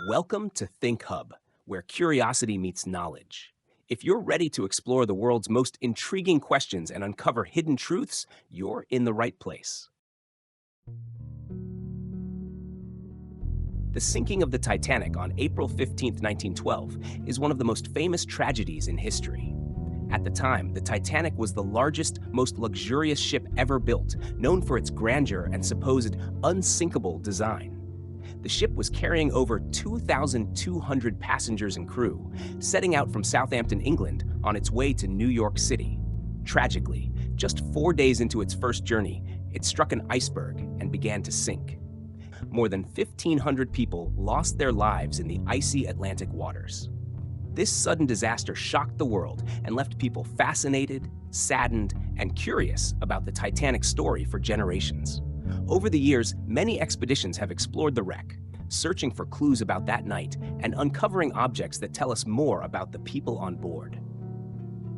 Welcome to Think Hub, where curiosity meets knowledge. If you're ready to explore the world's most intriguing questions and uncover hidden truths, you're in the right place. The sinking of the Titanic on April 15, 1912, is one of the most famous tragedies in history. At the time, the Titanic was the largest, most luxurious ship ever built, known for its grandeur and supposed unsinkable design. The ship was carrying over 2,200 passengers and crew, setting out from Southampton, England, on its way to New York City. Tragically, just 4 days into its first journey, it struck an iceberg and began to sink. More than 1,500 people lost their lives in the icy Atlantic waters. This sudden disaster shocked the world and left people fascinated, saddened, and curious about the Titanic's story for generations. Over the years, many expeditions have explored the wreck, searching for clues about that night and uncovering objects that tell us more about the people on board.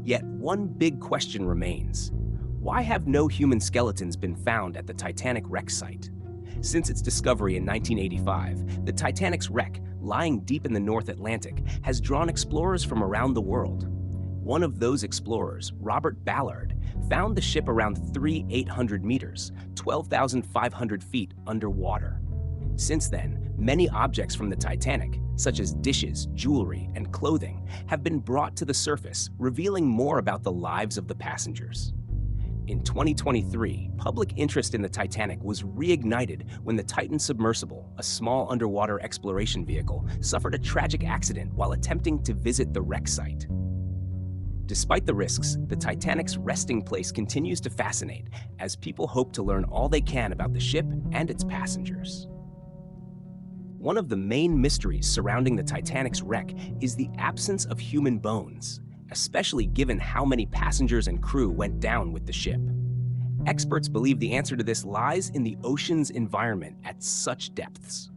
Yet one big question remains. Why have no human skeletons been found at the Titanic wreck site? Since its discovery in 1985, the Titanic's wreck, lying deep in the North Atlantic, has drawn explorers from around the world. One of those explorers, Robert Ballard, found the ship around 3,800 meters, 12,500 feet underwater. Since then, many objects from the Titanic, such as dishes, jewelry, and clothing, have been brought to the surface, revealing more about the lives of the passengers. In 2023, public interest in the Titanic was reignited when the Titan submersible, a small underwater exploration vehicle, suffered a tragic accident while attempting to visit the wreck site. Despite the risks, the Titanic's resting place continues to fascinate as people hope to learn all they can about the ship and its passengers. One of the main mysteries surrounding the Titanic's wreck is the absence of human bones, especially given how many passengers and crew went down with the ship. Experts believe the answer to this lies in the ocean's environment at such depths.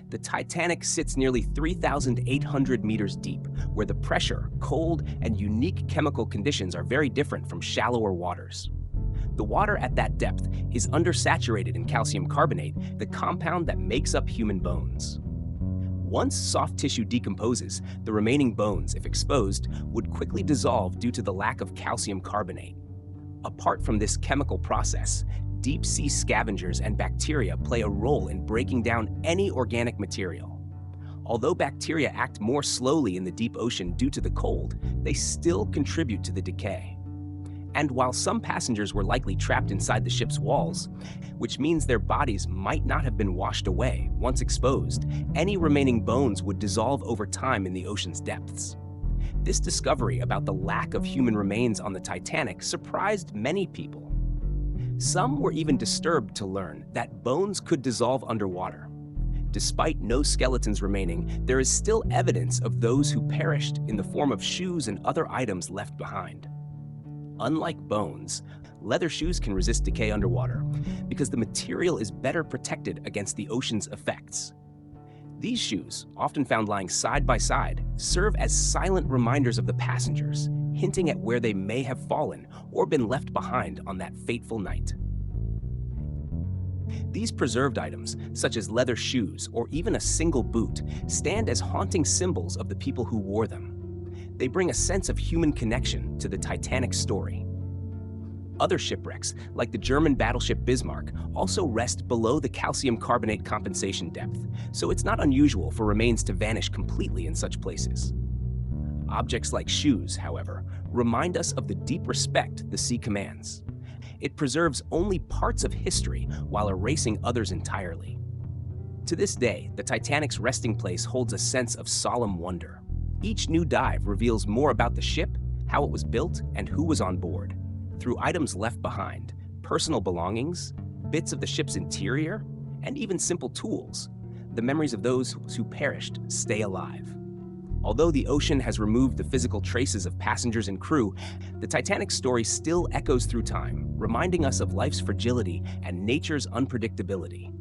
The Titanic sits nearly 3,800 meters deep, where the pressure, cold, and unique chemical conditions are very different from shallower waters. The water at that depth is undersaturated in calcium carbonate, the compound that makes up human bones. Once soft tissue decomposes, the remaining bones, if exposed, would quickly dissolve due to the lack of calcium carbonate. Apart from this chemical process, deep-sea scavengers and bacteria play a role in breaking down any organic material. Although bacteria act more slowly in the deep ocean due to the cold, they still contribute to the decay. And while some passengers were likely trapped inside the ship's walls, which means their bodies might not have been washed away once exposed, any remaining bones would dissolve over time in the ocean's depths. This discovery about the lack of human remains on the Titanic surprised many people. Some were even disturbed to learn that bones could dissolve underwater. Despite no skeletons remaining, there is still evidence of those who perished in the form of shoes and other items left behind. Unlike bones, leather shoes can resist decay underwater because the material is better protected against the ocean's effects. These shoes, often found lying side by side, serve as silent reminders of the passengers, hinting at where they may have fallen or been left behind on that fateful night. These preserved items, such as leather shoes or even a single boot, stand as haunting symbols of the people who wore them. They bring a sense of human connection to the Titanic story. Other shipwrecks, like the German battleship Bismarck, also rest below the calcium carbonate compensation depth, so it's not unusual for remains to vanish completely in such places. Objects like shoes, however, remind us of the deep respect the sea commands. It preserves only parts of history while erasing others entirely. To this day, the Titanic's resting place holds a sense of solemn wonder. Each new dive reveals more about the ship, how it was built, and who was on board. Through items left behind, personal belongings, bits of the ship's interior, and even simple tools, the memories of those who perished stay alive. Although the ocean has removed the physical traces of passengers and crew, the Titanic's story still echoes through time, reminding us of life's fragility and nature's unpredictability.